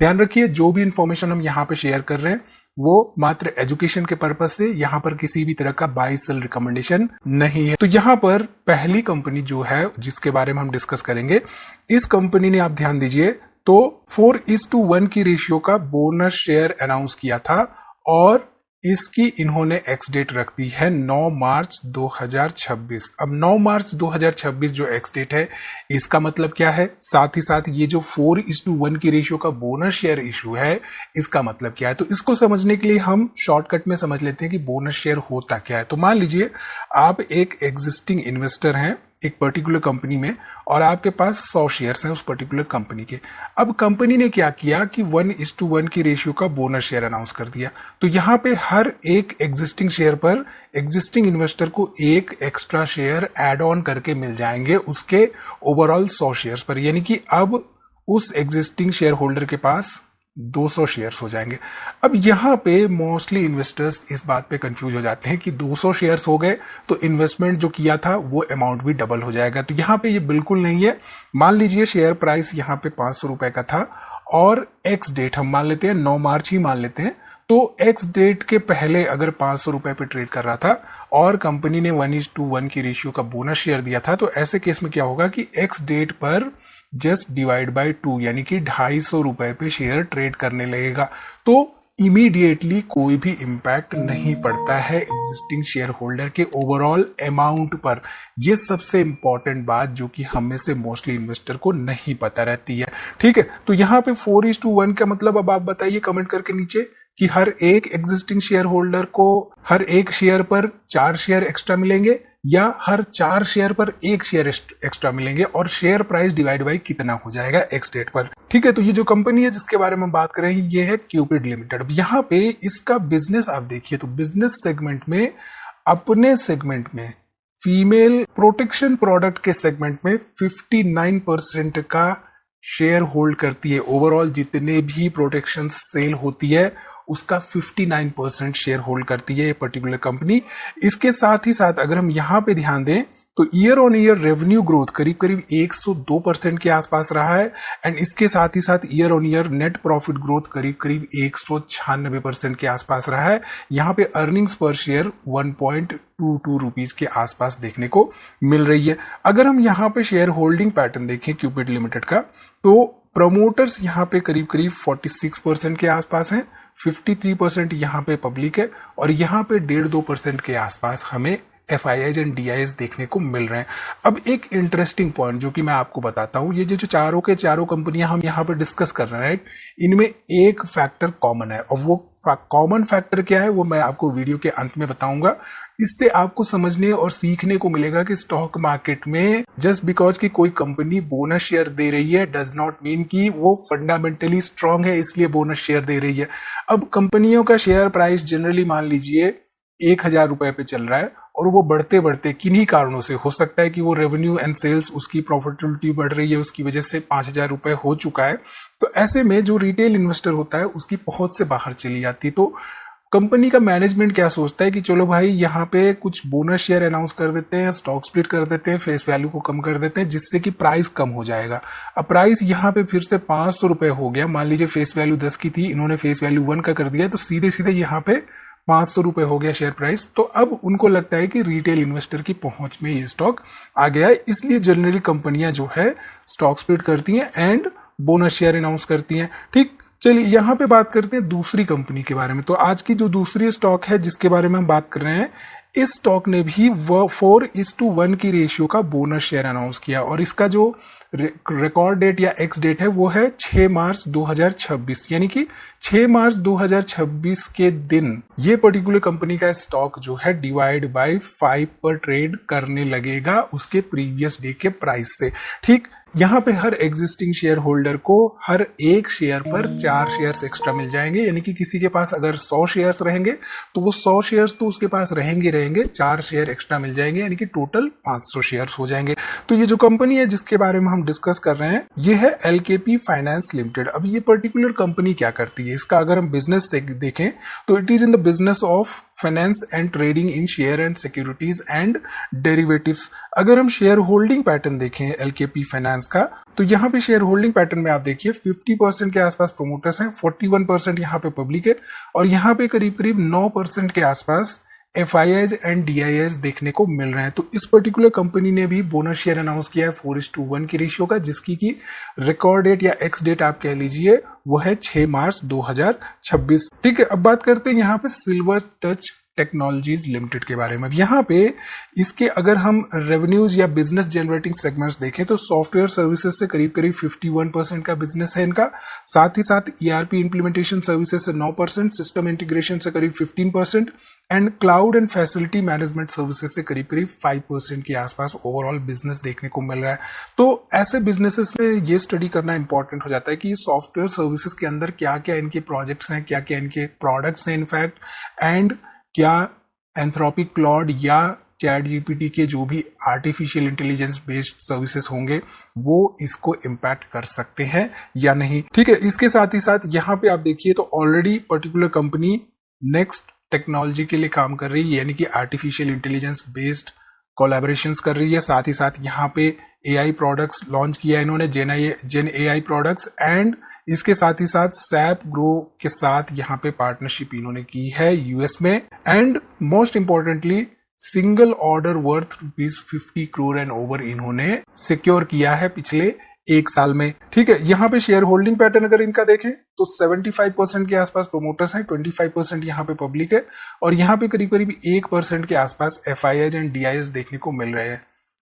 ध्यान रखिए जो भी इंफॉर्मेशन हम यहाँ पे शेयर कर रहे हैं वो मात्र एजुकेशन के पर्पज से, यहाँ पर किसी भी तरह का बाय सेल रिकमेंडेशन नहीं है। तो यहाँ पर पहली कंपनी जो है जिसके बारे में हम डिस्कस करेंगे, इस कंपनी ने आप ध्यान दीजिए तो 4:1 की रेशियो का बोनस शेयर अनाउंस किया था और इसकी इन्होंने एक्स डेट रख दी है 9 मार्च 2026। अब 9 मार्च 2026 जो एक्स डेट है इसका मतलब क्या है, साथ ही साथ ये जो 4:1 की रेशियो का बोनस शेयर इशू है इसका मतलब क्या है। तो इसको समझने के लिए हम शॉर्टकट में समझ लेते हैं कि बोनस शेयर होता क्या है। तो मान लीजिए आप एक एग्जिस्टिंग इन्वेस्टर हैं एक पर्टिकुलर कंपनी में और आपके पास 100 शेयर्स हैं उस पर्टिकुलर कंपनी के। अब कंपनी ने क्या किया कि 1:1 की रेशियो का बोनस शेयर अनाउंस कर दिया। तो यहाँ पे हर एक एग्जिस्टिंग शेयर पर एग्जिस्टिंग इन्वेस्टर को एक एक्स्ट्रा शेयर ऐड ऑन करके मिल जाएंगे उसके ओवरऑल 100 शेयर्स पर, यानी कि अब उस एग्जिस्टिंग शेयर होल्डर के पास 200 शेयर्स हो जाएंगे। अब यहाँ पे मोस्टली इन्वेस्टर्स इस बात पे कंफ्यूज हो जाते हैं कि 200 शेयर्स हो गए तो इन्वेस्टमेंट जो किया था वो अमाउंट भी डबल हो जाएगा। तो यहाँ पे ये बिल्कुल नहीं है। मान लीजिए शेयर प्राइस यहाँ पे 500 रुपए का था और एक्स डेट हम मान लेते हैं 9 मार्च ही मान लेते हैं, तो एक्स डेट के पहले अगर 500 रुपए पे ट्रेड कर रहा था और कंपनी ने 1:1 की रेशियो का बोनस शेयर दिया था, तो ऐसे केस में क्या होगा कि एक्स डेट पर जस्ट डिवाइड बाय 2 यानी कि 250 रुपए पे शेयर ट्रेड करने लगेगा। तो इमीडिएटली कोई भी इंपैक्ट नहीं पड़ता है एग्जिस्टिंग शेयर होल्डर के ओवरऑल अमाउंट पर। यह सबसे इंपॉर्टेंट बात जो कि हम में से मोस्टली इन्वेस्टर को नहीं पता रहती है। ठीक है, तो यहाँ पे 4:1 का मतलब अब आप बताइए कमेंट करके नीचे कि हर एक एग्जिस्टिंग शेयर होल्डर को हर एक शेयर पर 4 शेयर एक्स्ट्रा मिलेंगे या हर 4 शेयर पर 1 शेयर एक्स्ट्रा मिलेंगे और शेयर प्राइस डिवाइड बाई कितना हो जाएगा एक्स डेट पर। ठीक है, तो ये जो कंपनी है जिसके बारे में बात कर रहे हैं ये है क्यूपिड लिमिटेड। अब यहाँ पे इसका बिजनेस आप देखिए तो बिजनेस सेगमेंट में अपने सेगमेंट में फीमेल प्रोटेक्शन प्रोडक्ट के सेगमेंट में 59% का शेयर होल्ड करती है। ओवरऑल जितने भी प्रोटेक्शन सेल होती है उसका 59% शेयर होल्ड करती है ये पर्टिकुलर कंपनी। इसके साथ ही साथ अगर हम यहां पे ध्यान दें तो year on year revenue growth करीब करीब 102% के आसपास रहा है एंड इसके साथ ही साथ year on year net profit growth करीब करीब 196% के आसपास रहा है। यहाँ पे अर्निंग्स पर शेयर 1.22 रुपीज के आसपास देखने को मिल रही है। अगर हम यहाँ पे शेयर होल्डिंग पैटर्न देखें क्यूपिड लिमिटेड का तो प्रमोटर्स यहाँ पे करीब करीब 46% के आसपास हैं, 53% यहाँ पे पब्लिक है और यहाँ पे 1.5-2% के आसपास हमें FIIs एंड DIs देखने को मिल रहे हैं। अब एक इंटरेस्टिंग पॉइंट जो कि मैं आपको बताता हूं, ये जो चारों के चारों कंपनियां हम यहाँ पे डिस्कस कर रहे हैं, इनमें एक फैक्टर कॉमन है और वो कॉमन फैक्टर क्या है वो मैं आपको वीडियो के अंत में बताऊंगा। इससे आपको समझने और सीखने को मिलेगा कि स्टॉक मार्केट में जस्ट बिकॉज कि कोई कंपनी बोनस शेयर दे रही है डज नॉट मीन कि वो फंडामेंटली स्ट्रांग है इसलिए बोनस शेयर दे रही है। अब कंपनियों का शेयर प्राइस जनरली मान लीजिए 1000 रुपए पे चल रहा है और वो बढ़ते बढ़ते किन्हीं कारणों से, हो सकता है कि वो रेवेन्यू एंड सेल्स उसकी प्रॉफिटेबिलिटी बढ़ रही है उसकी वजह से 5000 रुपए हो चुका है, तो ऐसे में जो रिटेल इन्वेस्टर होता है उसकी पहुंच से बाहर चली जाती है। तो कंपनी का मैनेजमेंट क्या सोचता है कि चलो भाई यहाँ पे कुछ बोनस शेयर अनाउंस कर देते हैं, स्टॉक स्प्लिट कर देते हैं, फेस वैल्यू को कम कर देते हैं जिससे कि प्राइस कम हो जाएगा। अब प्राइस यहाँ पे फिर से 500 रुपए हो गया, मान लीजिए फेस वैल्यू 10 की थी, इन्होंने फेस वैल्यू 1 का कर दिया तो सीधे सीधे यहाँ पे 500 रुपए हो गया शेयर प्राइस। तो अब उनको लगता है कि रिटेल इन्वेस्टर की पहुंच में ये स्टॉक आ गया है, इसलिए जनरली कंपनियां जो है स्टॉक स्प्लिट करती हैं एंड बोनस शेयर अनाउंस करती हैं। ठीक, चलिए यहाँ पे बात करते हैं दूसरी कंपनी के बारे में। तो आज की जो दूसरी स्टॉक है जिसके बारे में हम बात कर रहे हैं, इस स्टॉक ने भी 4:1 की रेशियो का बोनस शेयर अनाउंस किया और इसका जो रिकॉर्ड डेट या एक्स डेट है वो है 6 मार्च 2026, यानी कि 6 मार्च 2026 के दिन ये पर्टिकुलर कंपनी का स्टॉक जो है डिवाइड बाय 5 पर ट्रेड करने लगेगा उसके प्रीवियस डे के प्राइस से। ठीक, यहाँ पे हर एग्जिस्टिंग शेयर होल्डर को हर एक शेयर पर 4 शेयर्स एक्स्ट्रा मिल जाएंगे, यानी कि किसी के पास अगर 100 शेयर्स रहेंगे तो वो 100 शेयर्स तो उसके पास रहेंगे, 4 शेयर एक्स्ट्रा मिल जाएंगे, यानी कि टोटल 500 शेयर्स हो जाएंगे। तो ये जो कंपनी है जिसके बारे में हम डिस्कस कर रहे हैं ये है LKP फाइनेंस लिमिटेड। अब ये पर्टिकुलर कंपनी क्या करती है, इसका अगर हम बिजनेस देखें तो it is in the business of finance and trading in share and securities and derivatives. अगर हम शेयर होल्डिंग पैटर्न देखें एलकेपी फाइनेंस का, तो यहाँ पे शेयर होल्डिंग पैटर्न में आप देखिए 50% के आसपास प्रोमोटर्स हैं, 41% यहाँ पे पब्लिक है, और यहाँ पे करीब करीब 9% के आसपास FIIs एंड DIIs देखने को मिल रहे हैं। तो इस पर्टिकुलर कंपनी ने भी बोनस शेयर अनाउंस किया है 4:1 की रेशियो का, जिसकी की रिकॉर्ड डेट या एक्स डेट आप कह लीजिए वो है 6 मार्च 2026। ठीक है, अब बात करते हैं यहाँ पे सिल्वर टच टेक्नोलॉजीज लिमिटेड के बारे में। यहाँ पे इसके अगर हम रेवेन्यूज या बिजनेस जनरेटिंग सेगमेंट्स देखें तो सॉफ्टवेयर सर्विसेज से करीब करीब 51% का बिजनेस है इनका, साथ ही साथ ERP इंप्लीमेंटेशन सर्विसेज से 9%, सिस्टम इंटीग्रेशन से करीब 15% and cloud and facility management services से करीब करीब 5% के आसपास ओवरऑल बिजनेस देखने को मिल रहा है। तो ऐसे बिजनेसेस में ये स्टडी करना इंपॉर्टेंट हो जाता है कि सॉफ्टवेयर सर्विसेज के अंदर क्या क्या इनके प्रोजेक्ट्स हैं, क्या क्या इनके प्रोडक्ट्स हैं इनफैक्ट, एंड क्या एंथ्रोपिक क्लाउड या चैट जीपीटी के जो भी आर्टिफिशियल इंटेलिजेंस बेस्ड सर्विसेज होंगे वो इसको इम्पैक्ट कर सकते हैं या नहीं। ठीक है, इसके साथ ही साथ यहाँ पे आप देखिए तो already particular company next technology के लिए काम कर रही है, यानी कि आर्टिफिशियल इंटेलिजेंस बेस्ड कोलैबोरेशंस कर रही है। साथ ही साथ यहाँ पे AI प्रोडक्ट्स लॉन्च किया है इन्होंने, जेन AI प्रोडक्ट्स, एंड इसके साथ ही साथ सैप ग्रो के साथ यहाँ पे पार्टनरशिप इन्होंने की है यूएस में, and most importantly single order worth ₹50 crore and over इन्होंने सिक्योर किया है पिछले 1 साल में। ठीक है, यहाँ पे शेयर होल्डिंग पैटर्न अगर इनका देखें तो 75% के आसपास प्रोमोटर्स हैं, 25% यहाँ पे पब्लिक है, और यहाँ पे करीब करीब 1% के आसपास FIIs एंड DIIs देखने को मिल रहे हैं।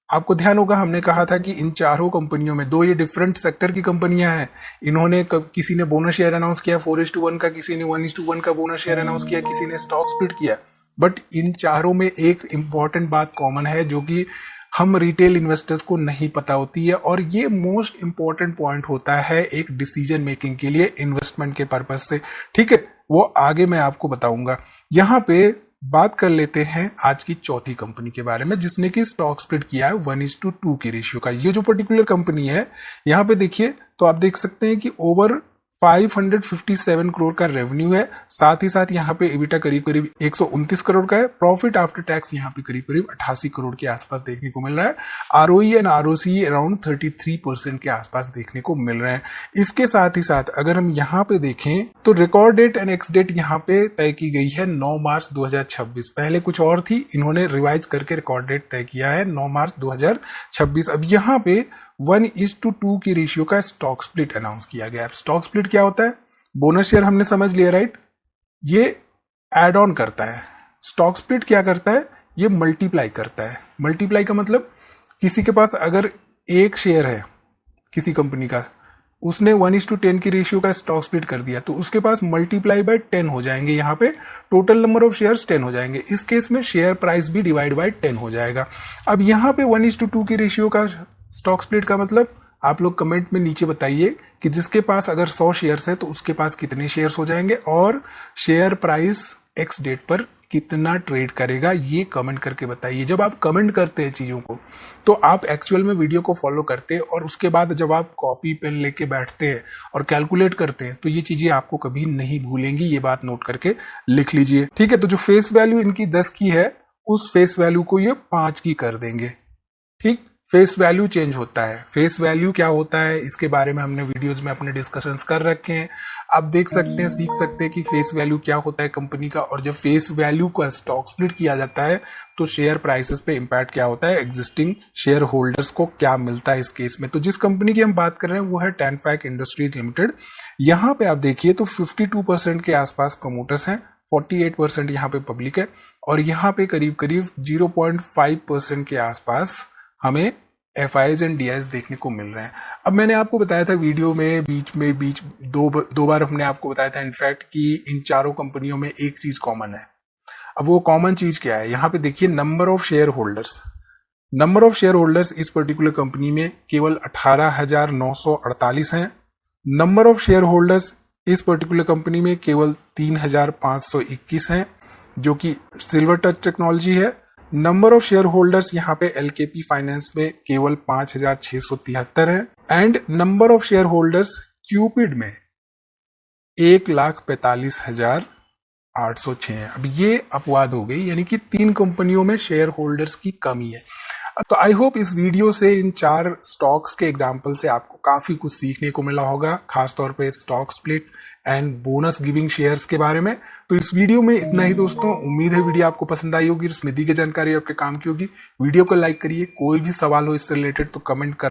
आपको ध्यान होगा हमने कहा था कि इन चारों कंपनियों में, दो ये डिफरेंट सेक्टर की कंपनियां हैं, इन्होंने किसी ने बोनस शेयर अनाउंस किया 4:1 का, किसी ने 1:1 का बोनस शेयर अनाउंस किया, किसी ने स्टॉक स्प्लिट किया, बट इन चारों में एक इंपॉर्टेंट बात कॉमन है जो कि हम रिटेल इन्वेस्टर्स को नहीं पता होती है, और ये मोस्ट इंपॉर्टेंट पॉइंट होता है एक डिसीजन मेकिंग के लिए इन्वेस्टमेंट के पर्पज से। ठीक है, वो आगे मैं आपको बताऊंगा। यहाँ पे बात कर लेते हैं आज की चौथी कंपनी के बारे में जिसने कि स्टॉक स्प्लिट किया है 1:2 की रेशियो का। ये जो पर्टिकुलर कंपनी है यहाँ पे देखिए तो आप देख सकते हैं कि ओवर 557 करोड़ का रेवेन्यू है, साथ ही साथ यहाँ पे एबिटा करीब करीब 129 करोड़ का है, प्रॉफिट आफ्टर टैक्स यहाँ पे करीब करीब 88 करोड़ के आसपास देखने को मिल रहा है, ROE एंड ROCE अराउंड 33% के आसपास देखने को मिल रहे हैं। इसके साथ ही साथ अगर हम यहाँ पे देखें तो record date and ex date यहाँ पे तय की गई है 9 मार्च 2026। पहले कुछ और थी, इन्होंने रिवाइज करके रिकॉर्ड डेट तय किया है 9 मार्च 2026। अब यहाँ पे 1:2 की रेशियो का स्टॉक स्प्लिट अनाउंस किया गया है। स्टॉक स्प्लिट क्या होता है? बोनस शेयर हमने समझ लिया, राइट? ये एड ऑन करता है। स्टॉक स्प्लिट क्या करता है? ये मल्टीप्लाई करता है। मल्टीप्लाई का मतलब किसी के पास अगर एक शेयर है किसी कंपनी का, उसने 1:10 की रेशियो का स्टॉक स्प्लिट कर दिया तो उसके पास मल्टीप्लाई बाय 10 हो जाएंगे, यहाँ पे टोटल नंबर ऑफ शेयर्स 10 हो जाएंगे। इस केस में शेयर प्राइस भी डिवाइड बाय 10 हो जाएगा। अब यहाँ पे 1:2 की रेशियो का स्टॉक स्प्लिट का मतलब आप लोग कमेंट में नीचे बताइए कि जिसके पास अगर 100 शेयर्स है तो उसके पास कितने शेयर्स हो जाएंगे और शेयर प्राइस एक्स डेट पर कितना ट्रेड करेगा, ये कमेंट करके बताइए। जब आप कमेंट करते हैं चीजों को तो आप एक्चुअल में वीडियो को फॉलो करते हैं, और उसके बाद जब आप कॉपी पेन लेके बैठते हैं और कैलकुलेट करते हैं तो ये चीजें आपको कभी नहीं भूलेंगी। ये बात नोट करके लिख लीजिए, ठीक है? तो जो फेस वैल्यू इनकी 10 की है उस फेस वैल्यू को ये 5 की कर देंगे। ठीक, फेस वैल्यू चेंज होता है। फेस वैल्यू क्या होता है इसके बारे में हमने वीडियोस में अपने डिस्कशंस कर रखे हैं, आप देख सकते हैं, सीख सकते हैं कि फेस वैल्यू क्या होता है कंपनी का। और जब फेस वैल्यू का स्टॉक स्प्लिट किया जाता है तो शेयर प्राइसेस पे इंपैक्ट क्या होता है, एग्जिस्टिंग शेयर होल्डर्स को क्या मिलता है इस केस में। तो जिस कंपनी की हम बात कर रहे हैं वो है टेनपैक इंडस्ट्रीज लिमिटेड। यहाँ पे आप देखिए तो 52% के आसपास प्रमोटर्स हैं, 48% यहाँ पे पब्लिक है, और यहाँ पे करीब करीब 0.5% के आसपास हमें FIIs एंड DIIs देखने को मिल रहे हैं। अब मैंने आपको बताया था वीडियो में बीच दो बार हमने आपको बताया था इनफैक्ट कि इन चारों कंपनियों में एक चीज कॉमन है। अब वो कॉमन चीज क्या है? यहाँ पे देखिए number of share holders. Number of share holders इस पर्टिकुलर कंपनी में केवल 18,948 हैं। नंबर ऑफ शेयर होल्डर्स इस पर्टिकुलर कंपनी में केवल 3,521 हैं, जो कि सिल्वर टच टेक्नोलॉजी है। नंबर ऑफ शेयर होल्डर्स यहाँ पे LKP फाइनेंस में केवल 5,673 है, and number of share holders Cupid में 1,45,000 806 है। अब ये अपवाद हो गई, यानी कि 3 कंपनियों में शेयर होल्डर्स की कमी है। तो आई होप इस वीडियो से इन 4 स्टॉक्स के एग्जाम्पल से आपको काफी कुछ सीखने को मिला होगा, खासतौर पे stock split and bonus giving shares के बारे में। तो इस वीडियो में इतना ही दोस्तों। उम्मीद है वीडियो आपको पसंद आई होगी, स्मृति की जानकारी आपके काम की होगी। वीडियो को लाइक करिए, कोई भी सवाल हो इससे रिलेटेड तो कमेंट कर